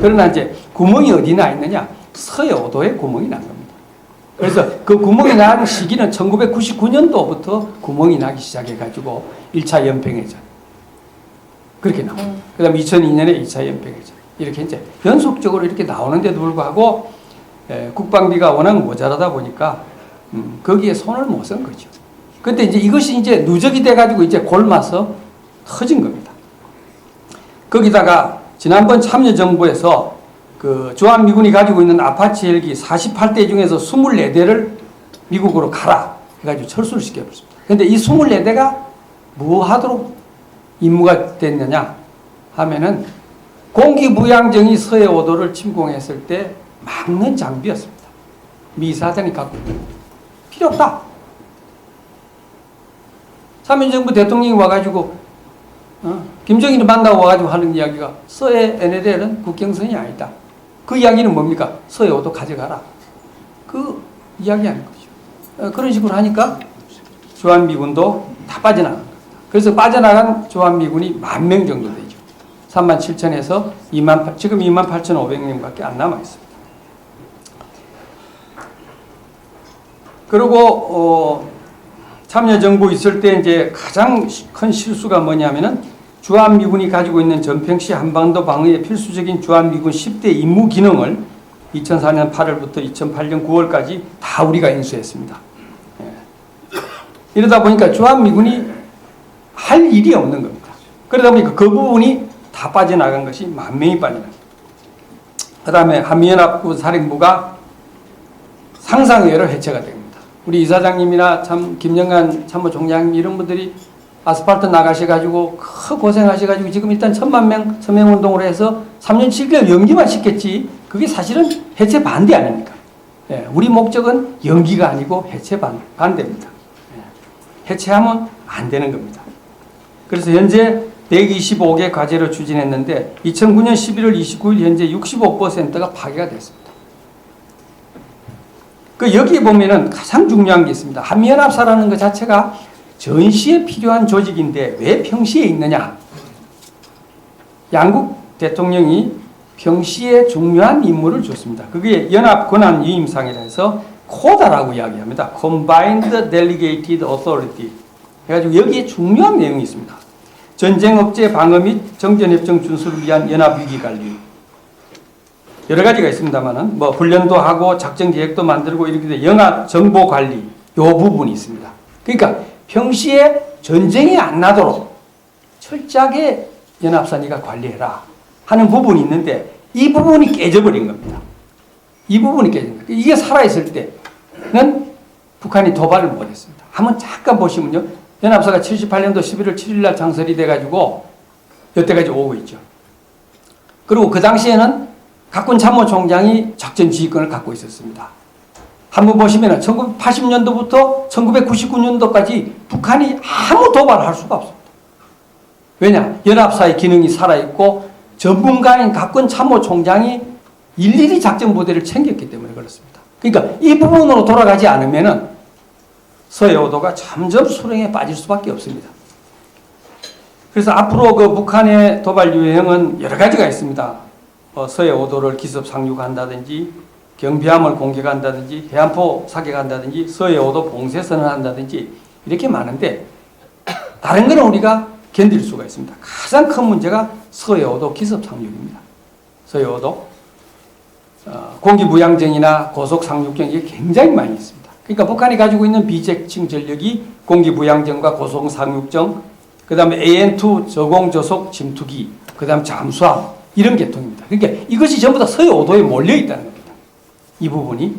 그러나 이제 구멍이 어디 나 있느냐? 서해오도에 구멍이 난 겁니다. 그래서 그 구멍이 난 시기는 1999년도부터 구멍이 나기 시작해가지고 1차 연평해전. 그렇게 나옵니다. 그 다음에 2002년에 2차 연평해전. 이렇게 이제 연속적으로 이렇게 나오는데도 불구하고 국방비가 워낙 모자라다 보니까 거기에 손을 못 쓴 거죠. 근데 이제 이것이 이제 누적이 돼가지고 이제 골마서 터진 겁니다. 거기다가 지난번 참여정부에서 그 주한미군이 가지고 있는 아파치 헬기 48대 중에서 24대를 미국으로 가라 해가지고 철수를 시켜버렸습니다. 근데 이 24대가 뭐 하도록 임무가 됐느냐 하면은 공기부양정이 서해오도를 침공했을 때 막는 장비였습니다. 미 사단이 갖고 필요 없다. 참여정부 대통령이 와가지고 김정일이 만나고 와가지고 하는 이야기가 서해 NLL은 국경선이 아니다. 그 이야기는 뭡니까? 서해오도 가져가라. 그 이야기 하는 거죠. 그런 식으로 하니까 주한미군도 다 빠져나간 겁니다. 그래서 빠져나간 주한미군이 10,000명 정도 되죠. 37,000에서 지금 28,500명밖에 안 남아 있습니다. 그리고 참여정부 있을 때 이제 가장 큰 실수가 뭐냐면은 주한미군이 가지고 있는 전평시 한반도 방어에 필수적인 주한미군 10대 임무 기능을 2004년 8월부터 2008년 9월까지 다 우리가 인수했습니다. 이러다 보니까 주한미군이 할 일이 없는 겁니다. 그러다 보니까 그 부분이 다 빠져나간 것이 10,000명이 빠져나갑니다. 그 다음에 한미연합군 사령부가 상상외로 해체가 됩니다. 우리 이사장님이나 참 김영관 참모총장님 이런 분들이 아스팔트 나가셔가지고 고생하셔가지고 지금 일단 1,000,000명 서명운동을 해서 3년 7개월 연기만 시켰지 그게 사실은 해체 반대 아닙니까? 예, 우리 목적은 연기가 아니고 해체 반대입니다. 예, 해체하면 안 되는 겁니다. 그래서 현재 125개 과제로 추진했는데 2009년 11월 29일 현재 65%가 파기가 됐습니다. 그 여기에 보면은 가장 중요한 게 있습니다. 한미연합사라는 것 자체가 전시에 필요한 조직인데 왜 평시에 있느냐? 양국 대통령이 평시에 중요한 임무를 줬습니다. 그게 연합권한위임상이라 해서 코다라고 이야기합니다. Combined Delegated Authority. 해가지고 여기에 중요한 내용이 있습니다. 전쟁업체 방어 및 정전협정 준수를 위한 연합위기관리. 여러 가지가 있습니다만은 뭐 훈련도 하고 작전 계획도 만들고 이렇게 돼 연합 정보 관리 요 부분이 있습니다. 그러니까 평시에 전쟁이 안 나도록 철저하게 연합사니가 관리해라 하는 부분이 있는데 이 부분이 깨져버린 겁니다. 이 부분이 깨진 겁니다. 이게 살아있을 때는 북한이 도발을 못했습니다. 한번 잠깐 보시면요. 연합사가 78년도 11월 7일 날 창설이 돼가지고 여태까지 오고 있죠. 그리고 그 당시에는 각군 참모총장이 작전 지휘권을 갖고 있었습니다. 한번 보시면 1980년도부터 1999년도까지 북한이 아무 도발을 할 수가 없습니다. 왜냐? 연합사의 기능이 살아있고 전문가인 각군 참모총장이 일일이 작전부대를 챙겼기 때문에 그렇습니다. 그러니까 이 부분으로 돌아가지 않으면 서해오도가 점점 수렁에 빠질 수밖에 없습니다. 그래서 앞으로 그 북한의 도발 유형은 여러 가지가 있습니다. 서해오도를 기습 상륙한다든지 경비함을 공격한다든지 해안포 사격한다든지 서해오도 봉쇄선을 한다든지 이렇게 많은데 다른 거는 우리가 견딜 수가 있습니다. 가장 큰 문제가 서해오도 기습 상륙입니다. 서해오도 공기부양정이나 고속상륙정 이게 굉장히 많이 있습니다. 그러니까 북한이 가지고 있는 비재층 전력이 공기부양정과 고속상륙정 그 다음에 AN2 저공저속 침투기 그 다음 잠수함 이런 계통입니다. 그러니까 이것이 전부 다 서해오도에 몰려있다는 겁니다. 이 부분이.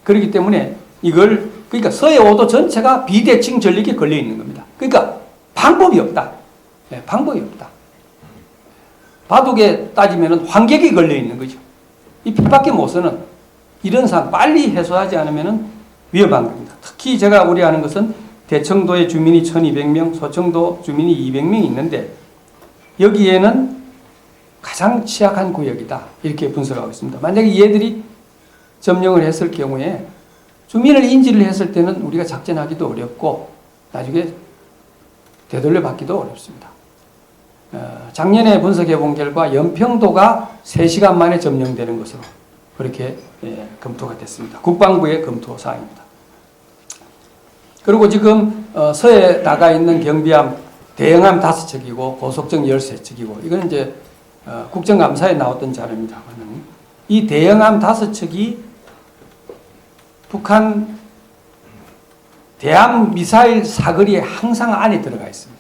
그렇기 때문에 그러니까 서해오도 전체가 비대칭 전력에 걸려있는 겁니다. 그러니까 방법이 없다. 네, 방법이 없다. 바둑에 따지면 환객이 걸려있는 거죠. 이 핏밖에 못 쓰는 이런 상황 빨리 해소하지 않으면 위험한 겁니다. 특히 제가 우려하는 것은 대청도의 주민이 1,200명, 소청도 주민이 200명이 있는데 여기에는 가장 취약한 구역이다. 이렇게 분석하고 있습니다. 만약에 얘들이 점령을 했을 경우에 주민을 인지를 했을 때는 우리가 작전하기도 어렵고 나중에 되돌려 받기도 어렵습니다. 작년에 분석해 본 결과 연평도가 3시간 만에 점령되는 것으로 그렇게 검토가 됐습니다. 국방부의 검토 사항입니다. 그리고 지금 서해 나가 있는 경비함 대형함 5척이고 고속정 13척이고 이거는 이제 국정감사에 나왔던 자료입니다. 이 대형함 5척이 북한 대함 미사일 사거리에 항상 안에 들어가 있습니다.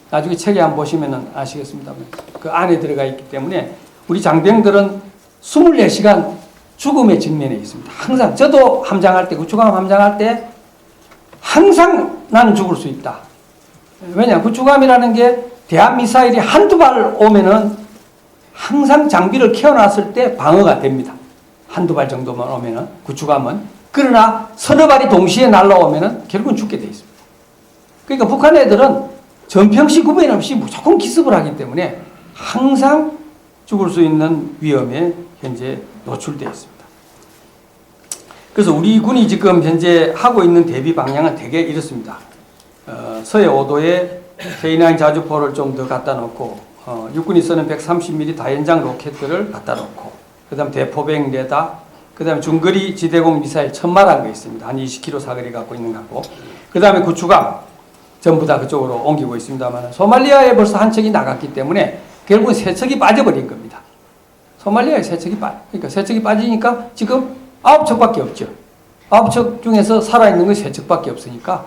나중에 책에 한번 보시면 아시겠습니다만 그 안에 들어가 있기 때문에 우리 장병들은 24시간 죽음의 직면에 있습니다. 항상 저도 함장할 때 구축함 함장할 때 항상 나는 죽을 수 있다. 왜냐 구축함이라는 게 대함 미사일이 한두 발 오면은 항상 장비를 켜놨을 때 방어가 됩니다. 한두 발 정도만 오면은 구축함은. 그러나 서너 발이 동시에 날라오면은 결국은 죽게 돼 있습니다. 그러니까 북한 애들은 전평시 구분 없이 무조건 기습을 하기 때문에 항상 죽을 수 있는 위험에 현재 노출되어 있습니다. 그래서 우리 군이 지금 현재 하고 있는 대비 방향은 대개 이렇습니다. 서해 5도에 K9 자주포를 좀 더 갖다 놓고 육군이 쓰는 130mm 다연장 로켓들을 갖다 놓고 그 다음 대포백 레다 그 다음에 중거리 지대공 미사일 1000마라는 거 있습니다. 한 20km 사거리 갖고 있는 거 같고 그 다음에 구축함 전부 다 그쪽으로 옮기고 있습니다만 소말리아에 벌써 한 척이 나갔기 때문에 결국은 3척이 빠져버린 겁니다. 소말리아에 3척이 그러니까 3척이 빠지니까 지금 9척밖에 없죠. 9척 중에서 살아있는 건 3척밖에 없으니까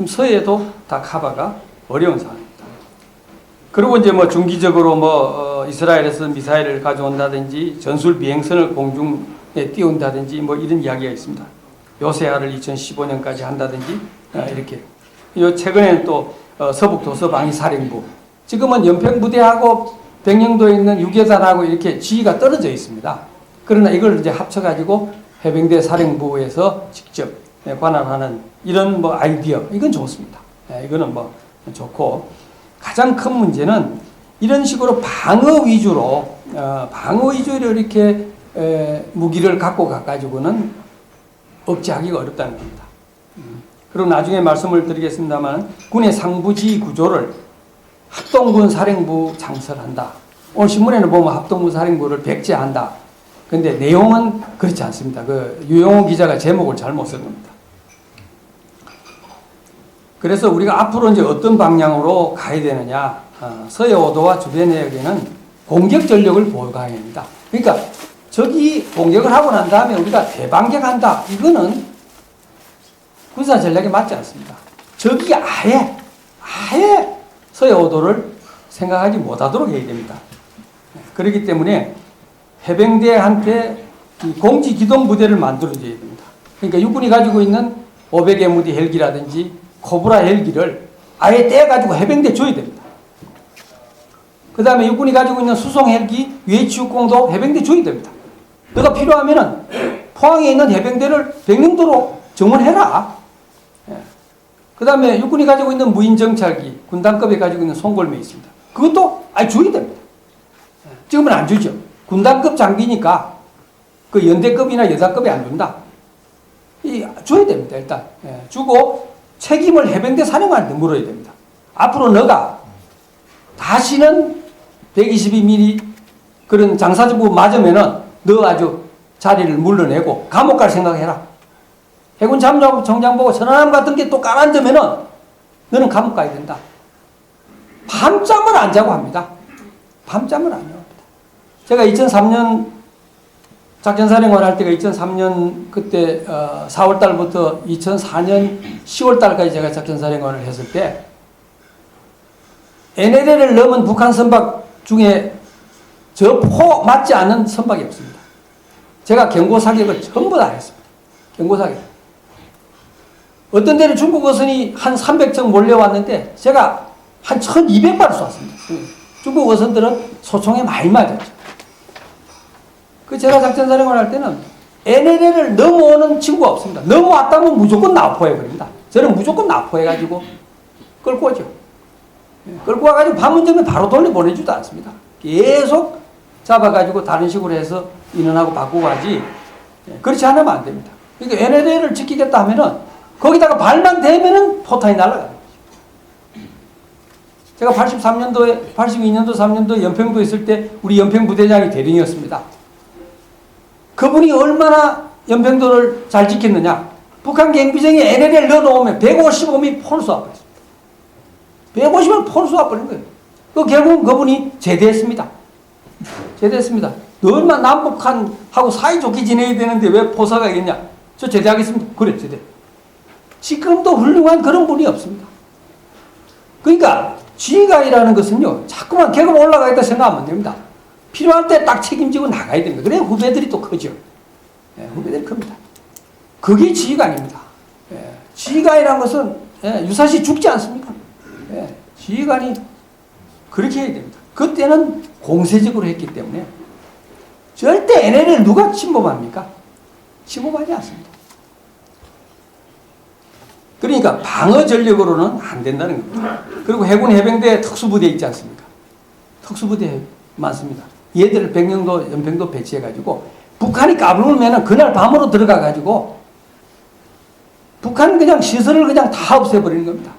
서해에도 다 커버가 어려운 상황입니다. 그리고 이제 뭐 중기적으로 이스라엘에서 미사일을 가져온다든지 전술 비행선을 공중에 띄운다든지 뭐 이런 이야기가 있습니다. 요새화를 2015년까지 한다든지 이렇게. 요 최근에는 또 서북도서방위사령부 지금은 연평부대하고 백령도에 있는 유계단하고 이렇게 지위가 떨어져 있습니다. 그러나 이걸 이제 합쳐가지고 해병대 사령부에서 직접 관할하는 이런 뭐 아이디어 이건 좋습니다. 이거는 뭐 좋고 가장 큰 문제는 이런 식으로 방어 위주로 이렇게 무기를 갖고 가가지고는 억제하기가 어렵다는 겁니다. 그리고 나중에 말씀을 드리겠습니다만 군의 상부지 구조를 합동군 사령부 창설한다. 오늘 신문에는 보면 합동군 사령부를 백제한다. 근데 내용은 그렇지 않습니다. 그 유영호 기자가 제목을 잘못 쓴 겁니다. 그래서 우리가 앞으로 이제 어떤 방향으로 가야 되느냐. 서해 5도와 주변 해역에는 공격 전력을 보유해야 됩니다. 그러니까 적이 공격을 하고 난 다음에 우리가 대반격한다. 이거는 군사 전략에 맞지 않습니다. 적이 아예 서해 5도를 생각하지 못하도록 해야 됩니다. 그렇기 때문에 해병대한테 공지 기동 부대를 만들어줘야 됩니다. 그러니까 육군이 가지고 있는 500MD 헬기라든지 코브라 헬기를 아예 떼어가지고 해병대에 줘야 됩니다. 그 다음에 육군이 가지고 있는 수송 헬기 UH-60도 해병대에 줘야 됩니다. 너가 필요하면은 포항에 있는 해병대를 백령도로 정원해라. 그 다음에 육군이 가지고 있는 무인정찰기 군단급에 가지고 있는 송골매 있습니다. 그것도 줘야 됩니다. 지금은 안 주죠. 군단급 장비니까 그 연대급이나 여단급에 안 준다. 줘야 됩니다. 일단 주고 책임을 해병대 사령관한테 물어야 됩니다. 앞으로 너가 다시는 122mm 그런 장사정부 맞으면은 너 아주 자리를 물러내고 감옥 갈 생각해라. 해군 참모총장 보고 천안함 같은 게 또 깔아앉으면은 너는 감옥 가야 된다. 밤잠을 안 자고 합니다. 밤잠을 안 자고 합니다. 제가 2003년 작전사령관 할 때가 2003년 그때 4월 달부터 2004년 10월 달까지 제가 작전사령관을 했을 때 NLL을 넘은 북한 선박 중에 저 포 맞지 않는 선박이 없습니다. 제가 경고 사격을 전부 다 했습니다. 경고 사격. 어떤 데는 중국 어선이 한 300척 몰려왔는데 제가 한 1200발을 쏘았습니다. 중국 어선들은 소총에 많이 맞았죠. 그 제가 작전사령관 할 때는 NLL을 넘어오는 친구가 없습니다. 넘어왔다면 무조건 납포해버립니다. 저는 무조건 납포해가지고 끌고 오죠. 끌고 와가지고 반문점에 바로 돌려보내지도 않습니다. 계속 잡아가지고 다른 식으로 해서 인원하고 바꾸고 하지 그렇지 않으면 안 됩니다. 그러니까 NLL을 지키겠다 하면은 거기다가 발만 대면은 포탄이 날아가는 거죠. 제가 83년도에, 82년도, 3년도 연평도 있을 때 우리 연평 부대장이 대령이었습니다. 그분이 얼마나 연평도를 잘 지켰느냐. 북한 경비정이 NLL 넣어놓으면 155mm 폰을 쏘아버렸습니다. 150을 폰을 쏘아버린 거예요. 그 결국 그분이 제대했습니다. 제대했습니다. 얼마 남북한하고 사이좋게 지내야 되는데 왜 포사가 있겠냐. 저 제대하겠습니다. 그래, 제대. 지금도 훌륭한 그런 분이 없습니다. 그러니까 지휘관이라는 것은요, 자꾸만 계급 올라가겠다 생각하면 안 됩니다. 필요할 때 딱 책임지고 나가야 됩니다. 그래야 후배들이 또 크죠. 예, 후배들이 큽니다. 그게 지휘관입니다. 예, 지휘관이라는 것은 유사시 죽지 않습니까? 예, 지휘관이 그렇게 해야 됩니다. 그때는 공세적으로 했기 때문에 절대 NLL을 누가 침범합니까? 침범하지 않습니다. 그러니까 방어 전력으로는 안 된다는 겁니다. 그리고 해군 해병대 특수부대 있지 않습니까? 특수부대 많습니다. 얘들을 백령도, 연평도 배치해가지고 북한이 까불면 그날 밤으로 들어가가지고 북한 그냥 시설을 그냥 다 없애버리는 겁니다.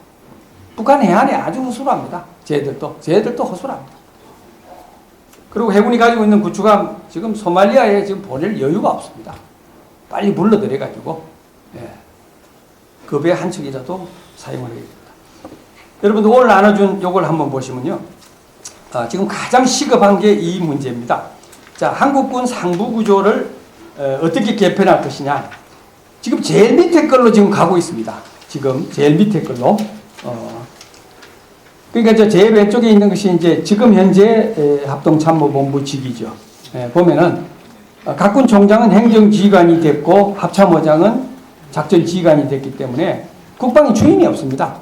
북한 해안에 아주 허술합니다. 쟤들도 허술합니다. 그리고 해군이 가지고 있는 구축함 지금 소말리아에 지금 보낼 여유가 없습니다. 빨리 불러들여가지고 급의 한 척이라도 사용을 해야 됩니다. 여러분들 오늘 나눠준 요걸 한번 보시면요. 지금 가장 시급한 게 이 문제입니다. 자, 한국군 상부 구조를 어떻게 개편할 것이냐. 지금 제일 밑에 걸로 지금 가고 있습니다. 지금 제일 밑에 걸로. 그러니까 저 제일 왼쪽에 있는 것이 이제 지금 현재 합동참모본부 직위죠. 보면은 각군 총장은 행정지휘관이 됐고 합참의장은 작전지휘관이 됐기 때문에 국방이 주인이 없습니다.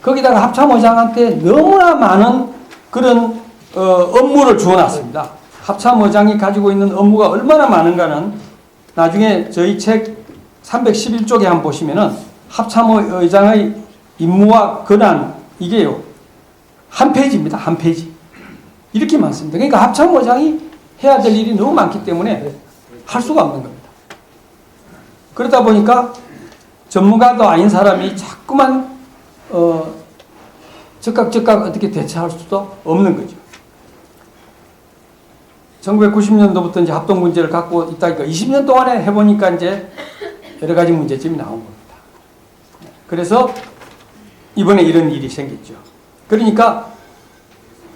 거기다가 합참의장한테 너무나 많은 그런 업무를 주어놨습니다. 합참의장이 가지고 있는 업무가 얼마나 많은가는 나중에 저희 책 311쪽에 한번 보시면은 합참의장의 임무와 권한 이게요 한 페이지입니다. 한 페이지. 이렇게 많습니다. 그러니까 합참의장이 해야 될 일이 너무 많기 때문에 할 수가 없는 겁니다. 그러다 보니까 전문가도 아닌 사람이 자꾸만 즉각 어떻게 대처할 수도 없는 거죠. 1990년도부터 이제 합동 문제를 갖고 있다니까 20년 동안에 해보니까 이제 여러 가지 문제점이 나온 겁니다. 그래서 이번에 이런 일이 생겼죠. 그러니까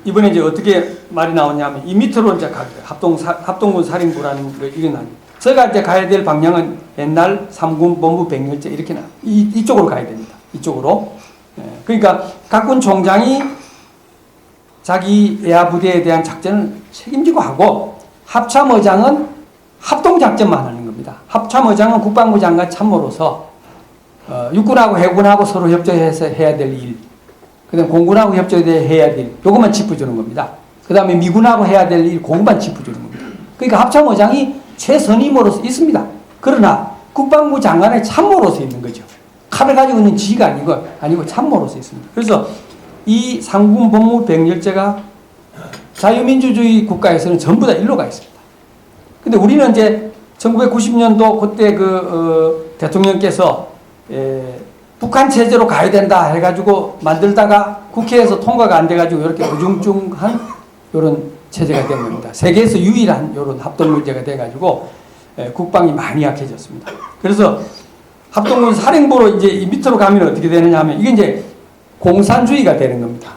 이번에 이제 어떻게 말이 나오냐면 이 밑으로 이제 합동군 사령부라는 거 일어나니 제가 이제 가야 될 방향은 옛날 3군 본부 백렬제 이렇게 이쪽으로 가야 됩니다. 이쪽으로. 그러니까 각군 총장이 자기 예하 부대에 대한 작전을 책임지고 하고 합참의장은 합동작전만 하는 겁니다. 합참의장은 국방부 장관 참모로서 육군하고 해군하고 서로 협조해서 해야 될 일, 그 다음에 공군하고 협조해서 해야 될 일, 요것만 짚어주는 겁니다. 그 다음에 미군하고 해야 될 일, 그것만 짚어주는 겁니다. 그러니까 합참의장이 최선임으로서 있습니다. 그러나 국방부 장관의 참모로서 있는 거죠. 칼을 가지고 있는 지가 아니고 참모로서 있습니다. 그래서 이 상군 법무 백렬제가 자유민주주의 국가에서는 전부 다 일로 가 있습니다. 근데 우리는 이제 1990년도 그때 대통령께서 북한 체제로 가야 된다 해가지고 만들다가 국회에서 통과가 안 돼가지고 이렇게 우중충한 이런 체제가 된 겁니다. 세계에서 유일한 이런 합동문제가 돼가지고 국방이 많이 약해졌습니다. 그래서 합동군 사령부로 이제 이 밑으로 가면 어떻게 되느냐 하면 이게 이제 공산주의가 되는 겁니다.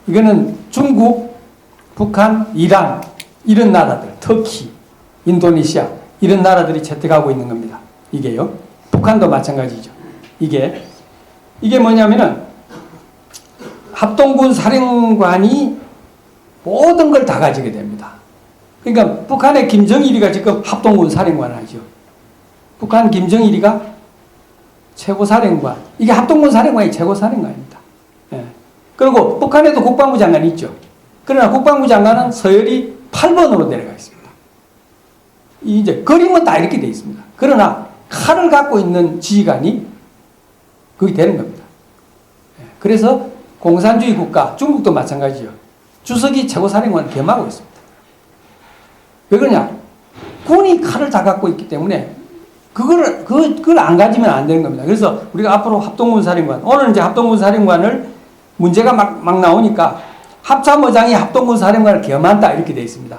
이거는 중국, 북한, 이란 이런 나라들, 터키, 인도네시아 이런 나라들이 채택하고 있는 겁니다. 이게요. 북한도 마찬가지죠. 이게 뭐냐면은 합동군 사령관이 모든 걸 다 가지게 됩니다. 그러니까 북한의 김정일이가 지금 합동군 사령관을 하죠. 북한 김정일이가 최고사령관. 이게 합동군 사령관이 최고사령관입니다. 예. 그리고 북한에도 국방부 장관이 있죠. 그러나 국방부 장관은 서열이 8번으로 내려가 있습니다. 이제 그림은 다 이렇게 되어 있습니다. 그러나 칼을 갖고 있는 지휘관이 그게 되는 겁니다. 예. 그래서 공산주의 국가, 중국도 마찬가지죠. 주석이 최고사령관을 겸하고 있습니다. 왜 그러냐? 군이 칼을 다 갖고 있기 때문에 그걸 안 가지면 안 되는 겁니다. 그래서 우리가 앞으로 합동군 사령관, 오늘 이제 합동군 사령관을 문제가 막 나오니까 합참의장이 합동군사령관을 겸한다 이렇게 되어 있습니다.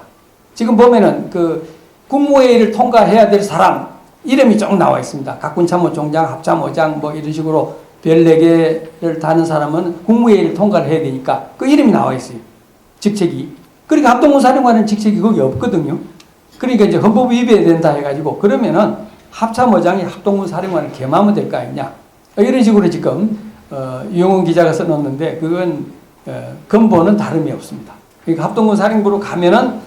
지금 보면은 그 국무회의를 통과해야 될 사람 이름이 쭉 나와 있습니다. 각군참모총장, 합참의장 뭐 이런 식으로 별 4개를 다는 사람은 국무회의를 통과를 해야 되니까 그 이름이 나와 있어요. 직책이. 그러니까 합동군사령관은 직책이 거기 없거든요. 그러니까 이제 헌법 위배된다 해가지고 그러면은 합참의장이 합동군사령관을 겸하면 될 거 아니냐. 이런 식으로 지금 유영훈 기자가 써놓는데 그건 근본은 다름이 없습니다. 그러니까 합동군사령부로 가면은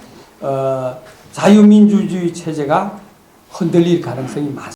자유민주주의 체제가 흔들릴 가능성이 많습니다.